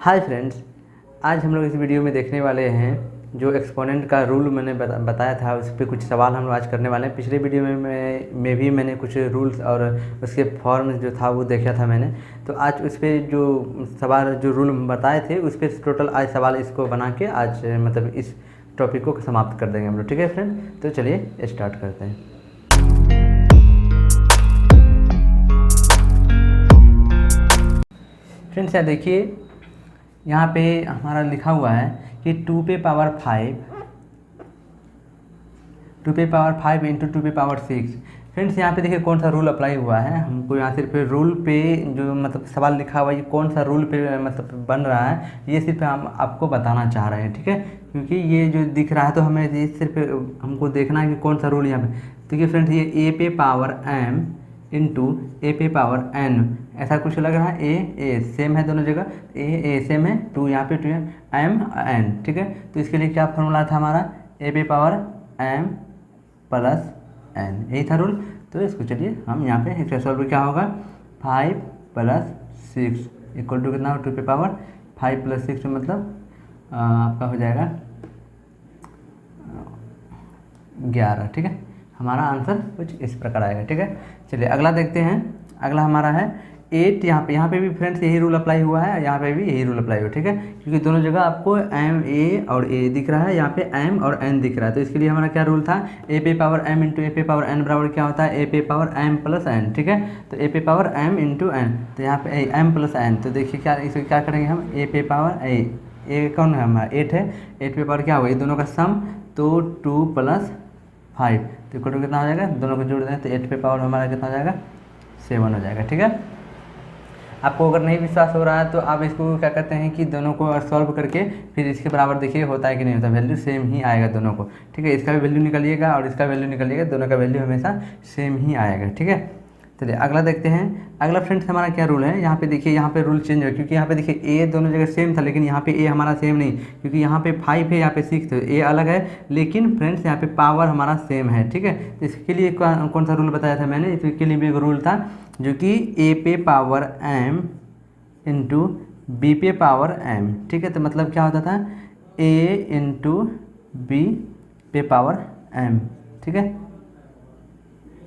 Hi friends, आज हम लोग इस वीडियो में देखने वाले हैं जो एक्सपोनेंट का रूल मैंने बताया था। उस पर कुछ सवाल हम लोग आज करने वाले हैं। पिछले वीडियो में भी मैंने कुछ रूल्स और उसके फॉर्म जो था वो देखा था मैंने। तो आज उस पर जो सवाल जो रूल बताए थे उस पर टोटल आज सवाल इसको बना के आज मतलब इस टॉपिक को समाप्त कर देंगे हम लोग। ठीक है फ्रेंड, तो चलिए स्टार्ट करते हैं। फ्रेंड्स यार देखिए, यहाँ पे हमारा लिखा हुआ है कि 2 पे पावर 5 इंटू 2 पे पावर 6। फ्रेंड्स यहाँ पे देखिए कौन सा रूल अप्लाई हुआ है। हमको यहाँ सिर्फ रूल पे जो मतलब सवाल लिखा हुआ है ये कौन सा रूल पे मतलब बन रहा है, ये सिर्फ हम आपको बताना चाह रहे हैं। ठीक है, क्योंकि ये जो दिख रहा है तो हमें ये सिर्फ हमको देखना है कि कौन सा रूल यहाँ पे। देखिए फ्रेंड्स, ये ए पे पावर m इंटू ए पे पावर n ऐसा कुछ लग रहा है। ए सेम है दोनों जगह, ए सेम है, 2 यहाँ पे 2 है, m n। ठीक है, तो इसके लिए क्या फॉर्मूला था हमारा, ए पे पावर m प्लस n, यही था रूल। तो इसको चलिए हम यहाँ पे इसका सॉल्व क्या होगा, 5 प्लस 6 इक्वल टू कितना हो, 2 पे पावर 5 प्लस 6 मतलब आपका हो जाएगा 11। ठीक है, हमारा आंसर कुछ इस प्रकार आएगा। ठीक है, चलिए अगला देखते हैं। अगला हमारा है 8। यहाँ पे भी फ्रेंड्स यही रूल अप्लाई हुआ है, यहाँ पे भी यही रूल अप्लाई हुआ है। ठीक है, क्योंकि दोनों जगह आपको m a और a दिख रहा है, यहाँ पे m और n दिख रहा है। तो इसके लिए हमारा क्या रूल था, a पे पावर m इंटू ए पे पावर n बराबर क्या होता है, a पे पावर m प्लस n। ठीक है, तो a पे पावर m इंटू n, तो यहाँ पे m प्लस n। तो देखिए क्या इसको क्या करेंगे हम, a पे पावर a कौन है हमारा 8 है, 8 पे पावर क्या होगा, ये दोनों का सम, तो 2 प्लस 5 तो इक्वल टू कितना हो जाएगा, दोनों को जोड़ दें तो 8 पे पावर हमारा कितना हो जाएगा, 7 हो जाएगा। ठीक है, आपको अगर नहीं विश्वास हो रहा है तो आप इसको क्या करते हैं कि दोनों को सॉल्व करके फिर इसके बराबर देखिए होता है कि नहीं होता, वैल्यू सेम ही आएगा दोनों को। ठीक है, इसका भी वैल्यू निकालिएगा और इसका वैल्यू निकालिएगा, दोनों का वैल्यू हमेशा सेम ही आएगा। ठीक है, चलिए अगला देखते हैं। अगला फ्रेंड्स हमारा क्या रूल है, यहाँ पे देखिए, यहाँ पे रूल चेंज हो, क्योंकि यहाँ पे देखिए ए दोनों जगह सेम था, लेकिन यहाँ पे ए हमारा सेम नहीं, क्योंकि यहाँ पे 5 है, यहाँ पे 6 है, ए अलग है, लेकिन फ्रेंड्स यहाँ पे पावर हमारा सेम है। ठीक है, तो इसके लिए कौन सा रूल बताया था मैंने, इसके लिए भी एक रूल था जो कि ए पे पावर m इंटू बी पे पावर m। ठीक है, तो मतलब क्या होता था, a इंटू बी पे पावर m। ठीक है,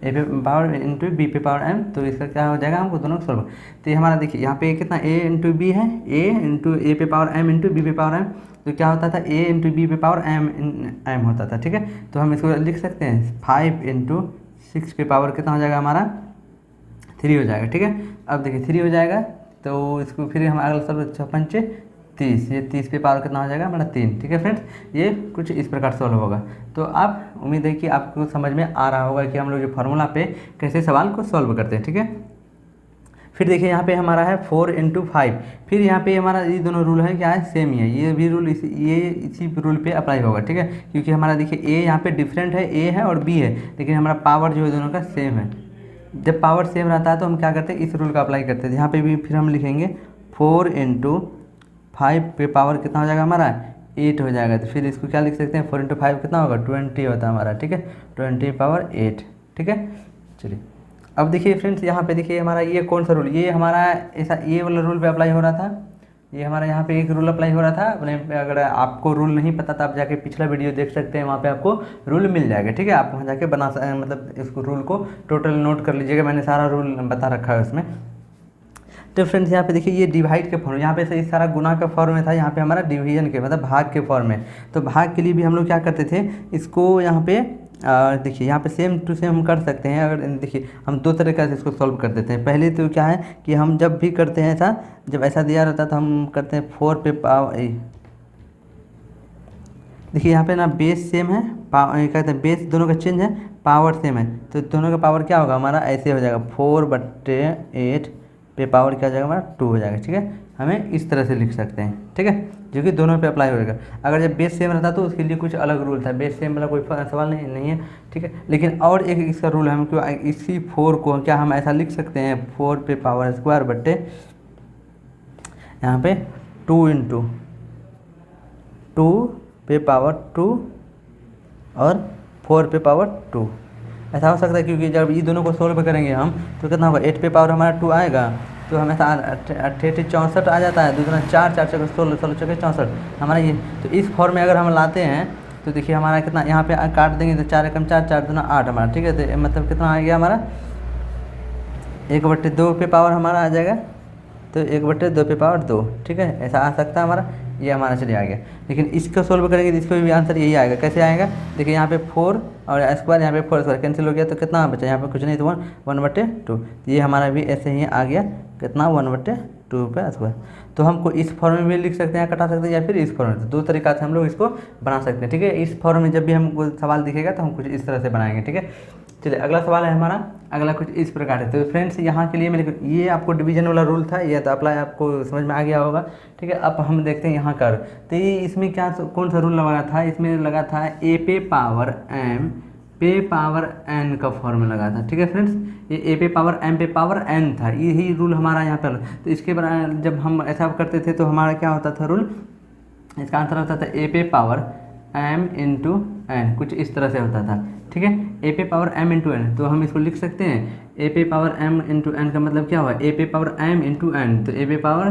ए पे पावर इंटू बी पे पावर m, तो इसका क्या हो जाएगा, हमको दोनों सॉल्व। तो ये हमारा देखिए यहाँ पे कितना a इंटू बी है, a इंटू ए पे पावर m इंटू बी पे पावर m, तो क्या होता था, a इंटू बी पे पावर m होता था। ठीक है, तो हम इसको लिख सकते हैं 5 इंटू 6 पे पावर कितना हो जाएगा हमारा, 3 हो जाएगा। ठीक है, अब देखिए 3 हो जाएगा, तो इसको फिर हम अगला सब 56 30, ये 30 पे पावर कितना हो जाएगा हमारा 3। ठीक है फ्रेंड्स, ये कुछ इस प्रकार सॉल्व होगा। तो आप उम्मीद है कि आपको समझ में आ रहा होगा कि हम लोग जो फार्मूला पे कैसे सवाल को सॉल्व करते हैं। ठीक है, फिर देखिए यहाँ पे हमारा है 4 इंटू 5। फिर यहाँ पे हमारा ये दोनों रूल है क्या है, सेम ही है, ये भी रूल इसी रूल पे अप्लाई होगा। ठीक है, क्योंकि हमारा देखिए ए यहाँ पे डिफरेंट है, ए है और बी है, लेकिन हमारा पावर जो है दोनों का सेम है। जब पावर सेम रहता है तो हम क्या करते हैं, इस रूल का अप्लाई करते हैं। यहाँ पे भी फिर हम लिखेंगे 4 इंटू 5 पे पावर कितना हो जाएगा हमारा, 8 हो जाएगा। तो फिर इसको क्या लिख सकते हैं, 4 इंटू 5 कितना होगा, 20 होता है हमारा। ठीक है, 20 पावर 8। ठीक है, चलिए अब देखिए फ्रेंड्स, यहाँ पे देखिए हमारा ये कौन सा रूल, ये हमारा ऐसा ये वाला रूल पे अप्लाई हो रहा था, ये हमारा यहाँ पे एक रूल अप्लाई हो रहा था अपने। अगर आपको रूल नहीं पता तो आप जाके पिछला वीडियो देख सकते हैं, वहाँ पे आपको रूल मिल जाएगा। ठीक है, आप वहाँ जाके मतलब इसको रूल को टोटल नोट कर लीजिएगा, मैंने सारा रूल बता रखा है उसमें। तो फ्रेंड्स यहाँ पे देखिए ये डिवाइड के फॉर्म, यहाँ पे से सारा गुना का फॉर्म में था, यहाँ पे हमारा डिवीजन के मतलब भाग के फॉर्म में। तो भाग के लिए भी हम लोग क्या करते थे, इसको यहाँ पे देखिए यहाँ पे सेम टू सेम हम कर सकते हैं। अगर देखिए हम दो तरीक़े से इसको सॉल्व कर देते हैं। पहले तो क्या है कि हम जब भी करते हैं ऐसा, जब ऐसा दिया रहता है तो हम करते हैं 4 पे पावर, देखिए यहाँ पे ना बेस सेम है, कहते हैं बेस दोनों का चेंज है, पावर सेम है, तो दोनों का पावर क्या होगा हमारा, ऐसे हो जाएगा 4/8 पे पावर क्या हो जाएगा हमारा 2 हो जाएगा। ठीक है, हमें इस तरह से लिख सकते हैं। ठीक है, जो कि दोनों पे अप्लाई होगा। अगर जब बेस सेम रहता तो उसके लिए कुछ अलग रूल था, बेस सेम वाला कोई सवाल नहीं है। ठीक है, लेकिन और एक इसका रूल है, हम क्यों इसी 4 को क्या हम ऐसा लिख सकते हैं, 4 पे पावर स्क्वायर बट्टे यहाँ पे 2 इंटू 2 पे पावर 2 और 4 पे पावर 2 ऐसा हो सकता है। क्योंकि जब ये दोनों को सोल्व करेंगे हम तो कितना होगा, 8 पे पावर हमारा 2 आएगा, तो हमेशा 68 आ जाता है, दूसरा 4 4 चौके 16 16 चौके 64 हमारा ये। तो इस फॉर्म में अगर हम लाते हैं तो देखिए हमारा कितना यहाँ पे काट देंगे तो 4 एकम 4 4 दूना 8 हमारा, ठीक है। तो मतलब कितना आ गया हमारा 1/2 पे पावर हमारा आ जाएगा, तो 1/2 पे पावर 2, ठीक है, ऐसा आ सकता है हमारा, ये हमारा चलिए आ गया। लेकिन इसको सोल्व करेंगे तो इसको भी आंसर यही आएगा। कैसे आएगा देखिए, यहाँ पे 4 और स्क्वायर, यहाँ पे 4 स्क्वायर कैंसिल हो गया तो कितना बचा, यहाँ पे कुछ नहीं तो 1/2। ये हमारा भी ऐसे ही आ गया कितना 1/2 पे स्क्वायर। तो हमको इस फॉर्म में भी लिख सकते हैं, कटा सकते हैं, या फिर इस फॉर्म में। तो दो तरीका से हम लोग इसको बना सकते हैं, ठीक है। इस फॉर्म में जब भी हमको सवाल दिखेगा तो हम कुछ इस तरह से बनाएंगे, ठीक है। चलिए अगला सवाल है हमारा, अगला कुछ इस प्रकार है। तो फ्रेंड्स यहाँ के लिए मेरे ये आपको डिवीजन वाला रूल था, ये तो अप्लाई आपको समझ में आ गया होगा, ठीक है। अब हम देखते हैं यहाँ कर, तो ये इसमें क्या कौन सा रूल लगा था, इसमें लगा था ए पे पावर एम पे पावर एन का फॉर्म लगा था, ठीक है फ्रेंड्स। ये ए पे पावर एम पे पावर एन था, यही रूल हमारा यहाँ पर। तो इसके बाद जब हम ऐसा करते थे तो हमारा क्या होता था रूल, इसका आंसर होता था ए पे पावर एम इंटू एन, कुछ इस तरह से होता था, ठीक है। ए पे पावर एम इंटू एन, तो हम इसको लिख सकते हैं ए पे पावर एम इंटू एन का मतलब क्या हुआ, ए पे पावर एम इंटू एन, तो ए पे पावर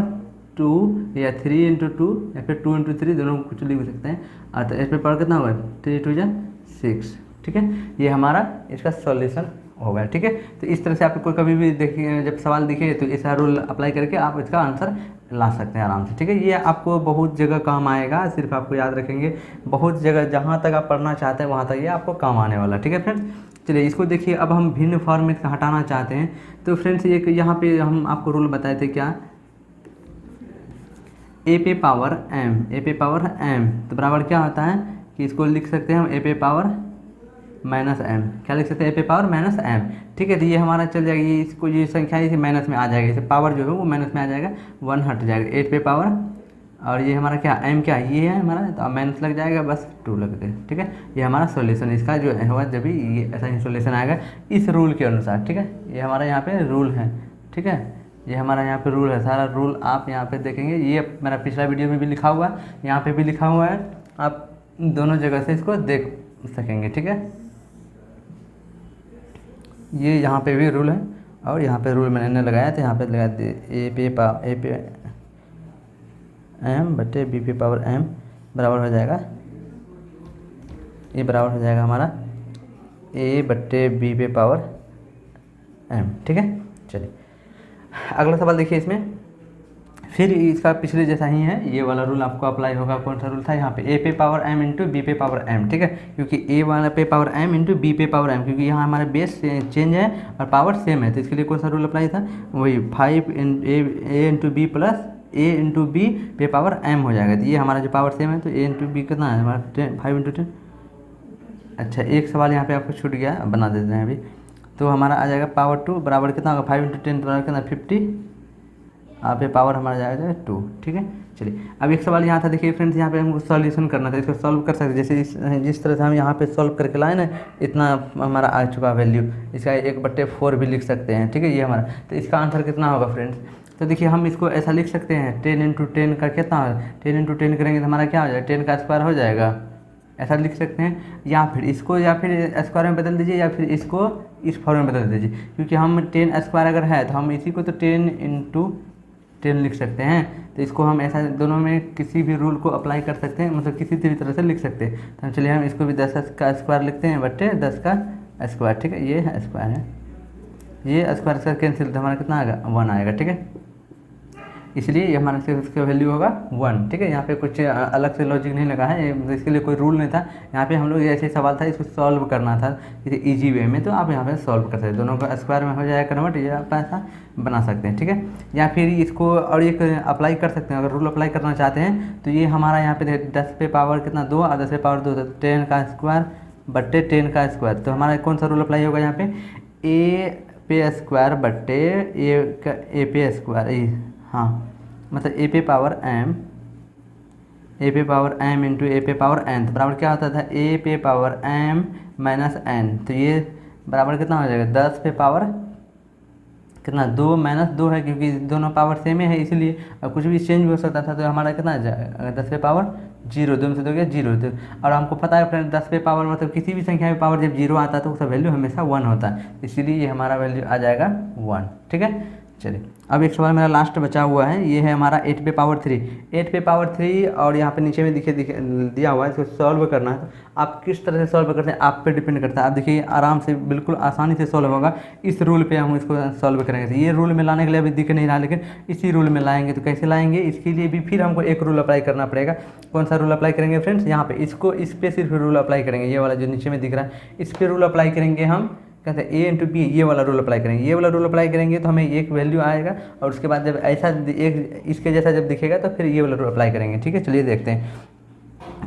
2 या 3 इंटू 2 या फिर 2 इंटू 3, दोनों कुछ लिख सकते हैं। और तो एस पे पावर कितना होगा 3 2 6, ठीक है। ये हमारा इसका सॉल्यूशन होगा, ठीक है। तो इस तरह से आपको कभी भी देखिए जब सवाल दिखे तो ऐसा रूल अप्लाई करके आप इसका आंसर ला सकते हैं आराम से, ठीक है। ये आपको बहुत जगह काम आएगा, सिर्फ आपको याद रखेंगे बहुत जगह, जहाँ तक आप पढ़ना चाहते हैं वहाँ तक ये आपको काम आने वाला, ठीक है फ्रेंड्स। चलिए इसको देखिए, अब हम भिन्न फॉर्म में हटाना चाहते हैं। तो फ्रेंड्स ये यहाँ पे हम आपको रूल बताए थे क्या, ए पे पावर एम, ए पे पावर एम तो बराबर क्या होता है कि इसको लिख सकते हैं हम ए पे पावर माइनस एम, क्या लिख सकते हैं ए पे पावर माइनस एम, ठीक है। तो ये हमारा चल जाएगा, ये इसको ये संख्या इसे माइनस में आ जाएगा, इसे पावर जो है वो माइनस में आ जाएगा, 1 हट जाएगा 8 पे पावर, और ये हमारा क्या एम क्या ये है हमारा, तो माइनस लग जाएगा बस 2 लग गए, ठीक है। ये हमारा सॉल्यूशन इसका जो होगा, जब भी ये ऐसा ही सॉल्यूशन आएगा इस रूल के अनुसार, ठीक है। ये हमारा यहाँ पे रूल है, ठीक है, ये हमारा यहाँ पे रूल है, सारा रूल आप यहाँ पे देखेंगे। ये मेरा पिछला वीडियो में भी लिखा हुआ है, यहाँ पे भी लिखा हुआ है, आप दोनों जगह से इसको देख सकेंगे, ठीक है। ये यहाँ पे भी रूल है और यहाँ पे रूल मैंने लगाया तो यहाँ पे लगा दे ए पे एम बटे बी पे पावर एम बराबर हो जाएगा, ये बराबर हो जाएगा हमारा ए बटे बी पे पावर एम, ठीक है। चलिए अगला सवाल देखिए, इसमें फिर इसका पिछले जैसा ही है, ये वाला रूल आपको अप्लाई होगा। कौन सा रूल था यहाँ पे, ए पे पावर एम इंटू बी पे पावर एम, ठीक है। क्योंकि ए वाला पे पावर एम इंटू बी पे पावर एम, क्योंकि यहाँ हमारा बेस चेंज है और पावर सेम है, तो इसके लिए कौन सा रूल अप्लाई था, वही 5 ए इंटू बी प्लस ए इंटू बी पे पावर एम हो जाएगा। तो ये हमारा जो पावर सेम है, तो ए इंटू बी कितना है हमारा 5 इंटू 10। अच्छा एक सवाल यहाँ पे आपको छूट गया, बना देते हैं अभी। तो हमारा आ जाएगा पावर 2 बराबर कितना होगा 5 इंटू 10 बराबर कितना 50, यहाँ पे पावर हमारा जाएगा 2, ठीक है। चलिए अब एक सवाल यहाँ था, देखिए फ्रेंड्स यहाँ पे हमको सॉल्यूशन करना था, इसको सॉल्व कर सकते जैसे जिस तरह से हम यहाँ पे सॉल्व करके लाए ना, इतना हमारा आ चुका वैल्यू, इसका 1/4 भी लिख सकते हैं, ठीक है। ये हमारा, तो इसका आंसर कितना होगा फ्रेंड्स, तो देखिए हम इसको ऐसा लिख सकते हैं 10 इंटू 10 का कितना, 10 इंटू 10 करेंगे तो हमारा क्या हो जाएगा 10 का स्क्वायर हो जाएगा, ऐसा लिख सकते हैं। या फिर इसको या फिर स्क्वायर में बदल दीजिए, या फिर इसको इस फॉर्म में बदल दीजिए, क्योंकि हम 10 स्क्वायर अगर है तो हम इसी को तो 10 इंटू 10 लिख सकते हैं। तो इसको हम ऐसा दोनों में किसी भी रूल को अप्लाई कर सकते हैं, मतलब किसी भी तरह से लिख सकते हैं। तो चलिए हम इसको भी 10 का स्क्वायर लिखते हैं बटे 10 का स्क्वायर, ठीक है। ये स्क्वायर है, ये स्क्वायर कैंसिल, तो हमारा कितना आएगा 1 आएगा, ठीक है। इसलिए ये हमारा सिर्फ इसका वैल्यू होगा 1, ठीक है। यहाँ पे कुछ अलग से लॉजिक नहीं लगा है, इसके लिए कोई रूल नहीं था। यहाँ पे हम लोग ऐसे सवाल था, इसको सॉल्व करना था इजी वे में, तो आप यहाँ पे सॉल्व कर सकते हैं, दोनों का स्क्वायर में हो जाएगा कन्वर्ट, ये आप ऐसा बना सकते हैं, ठीक है। या फिर इसको और एक अप्लाई कर सकते हैं, अगर रूल अप्लाई करना चाहते हैं तो ये हमारा यहाँ पे 10 पे पावर कितना 2 और 10 पे पावर 2, 10 का स्क्वायर बट्टे 10 का स्क्वायर। तो हमारा कौन सा रूल अप्लाई होगा यहाँ पे, ए पे स्क्वायर बट्टे ए पे स्क्वायर, हाँ मतलब ए पे पावर एम इंटू ए पे पावर एन, तो बराबर क्या होता था ए पे पावर एम माइनस एन, तो ये बराबर कितना हो जाएगा 10 पे पावर कितना 2 माइनस 2 है, क्योंकि दोनों पावर सेम है इसलिए, और कुछ भी चेंज हो सकता था, तो हमारा कितना आ जाएगा 10 पे पावर 0, 2 में से 2 गया 0। तो और हमको पता है फ्रेंड 10 पे पावर मतलब किसी भी संख्या में पावर जब 0 आता है तो उसका वैल्यू हमेशा 1 होता है, इसीलिए ये हमारा वैल्यू आ जाएगा 1, ठीक है। चलिए अब एक सवाल मेरा लास्ट बचा हुआ है, ये है हमारा 8 पे पावर 3, 8 पे पावर 3 और यहाँ पे नीचे में दिया हुआ है, इसको सॉल्व करना है। तो आप किस तरह से सॉल्व करते हैं आप पे डिपेंड करता है। आप देखिए आराम से बिल्कुल आसानी से सॉल्व होगा, इस रूल पे हम इसको सॉल्व करेंगे। तो ये रूल में लाने के लिए अभी दिख नहीं रहा, लेकिन इसी रूल में लाएंगे। तो कैसे लाएंगे, इसके लिए भी फिर हमको एक रूल अप्लाई करना पड़ेगा। कौन सा रूल अप्लाई करेंगे फ्रेंड्स, यहाँ पे इसको इस पर सिर्फ रूल अप्लाई करेंगे, ये वाला जो नीचे में दिख रहा है इस पर रूल अप्लाई करेंगे हम। कहते हैं ए इंटू बी, ये वाला रूल अप्लाई करेंगे। ये वाला रूल अप्लाई करेंगे तो हमें एक वैल्यू आएगा, और उसके बाद जब ऐसा एक इसके जैसा जब दिखेगा तो फिर ये वाला रूल अप्लाई करेंगे। ठीक है, चलिए देखते हैं।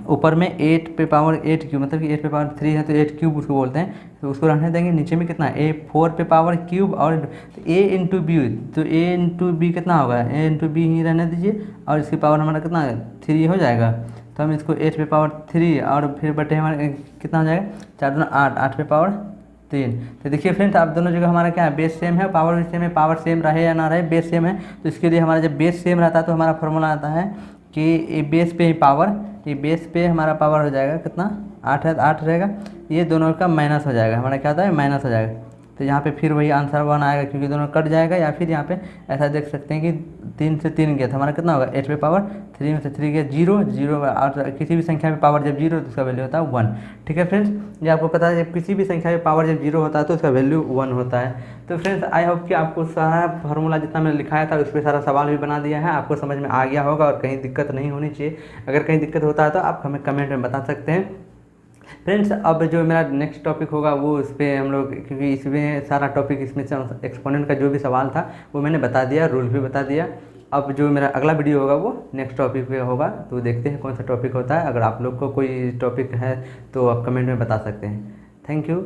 ऊपर में 8 पे पावर 8 क्यूब, मतलब कि 8 पे पावर 3 है तो 8 क्यूब उसको बोलते हैं, तो उसको रहने देंगे। नीचे में कितना ए 4 पे पावर क्यूब, और तो ए इंटू बी, तो ए इंटू बी कितना होगा, ए इंटू बी ही रहने दीजिए, और इसकी पावर हमारा कितना 3 हो जाएगा। तो हम इसको 8 पे पावर 3 और फिर बटे हमारे कितना हो जाएगा 4 दूना 8, 8 पे पावर 3। तो देखिए फ्रेंड्स, आप दोनों जगह हमारा क्या है, बेस सेम है, पावर भी सेम है। पावर सेम रहे या ना रहे, बेस सेम है। तो इसके लिए हमारा जब बेस सेम रहता है तो हमारा फॉर्मूला आता है कि ये बेस पे ही पावर, ये बेस पे हमारा पावर हो जाएगा कितना 8 है, 8 रहेगा। ये दोनों का माइनस हो जाएगा, हमारा क्या होता है माइनस हो जाएगा। तो यहाँ पे फिर वही आंसर 1 आएगा, क्योंकि दोनों कट जाएगा। या फिर यहाँ पे ऐसा देख सकते हैं कि 3 से 3 गया तो हमारा कितना होगा 8 पे पावर 3 में से 3 गया 0, 0। और किसी भी संख्या में पावर जब 0 तो उसका वैल्यू होता है 1। ठीक है फ्रेंड्स, ये आपको पता है जब किसी भी संख्या में पावर जब 0 होता है तो उसका वैल्यू 1 होता है। तो फ्रेंड्स आई होप कि आपको सारा फार्मूला जितना मैंने लिखाया था उस पर सारा सवाल भी बना दिया है, आपको समझ में आ गया होगा और कहीं दिक्कत नहीं होनी चाहिए। अगर कहीं दिक्कत होता है तो आप हमें कमेंट में बता सकते हैं। फ्रेंड्स अब जो मेरा नेक्स्ट टॉपिक होगा वो उस पर हम लोग, क्योंकि इसमें सारा टॉपिक इसमें से एक्सपोनेंट का जो भी सवाल था वो मैंने बता दिया, रूल भी बता दिया। अब जो मेरा अगला वीडियो होगा वो नेक्स्ट टॉपिक पे होगा, तो देखते हैं कौन सा टॉपिक होता है। अगर आप लोग को कोई टॉपिक है तो आप कमेंट में बता सकते हैं। Thank you.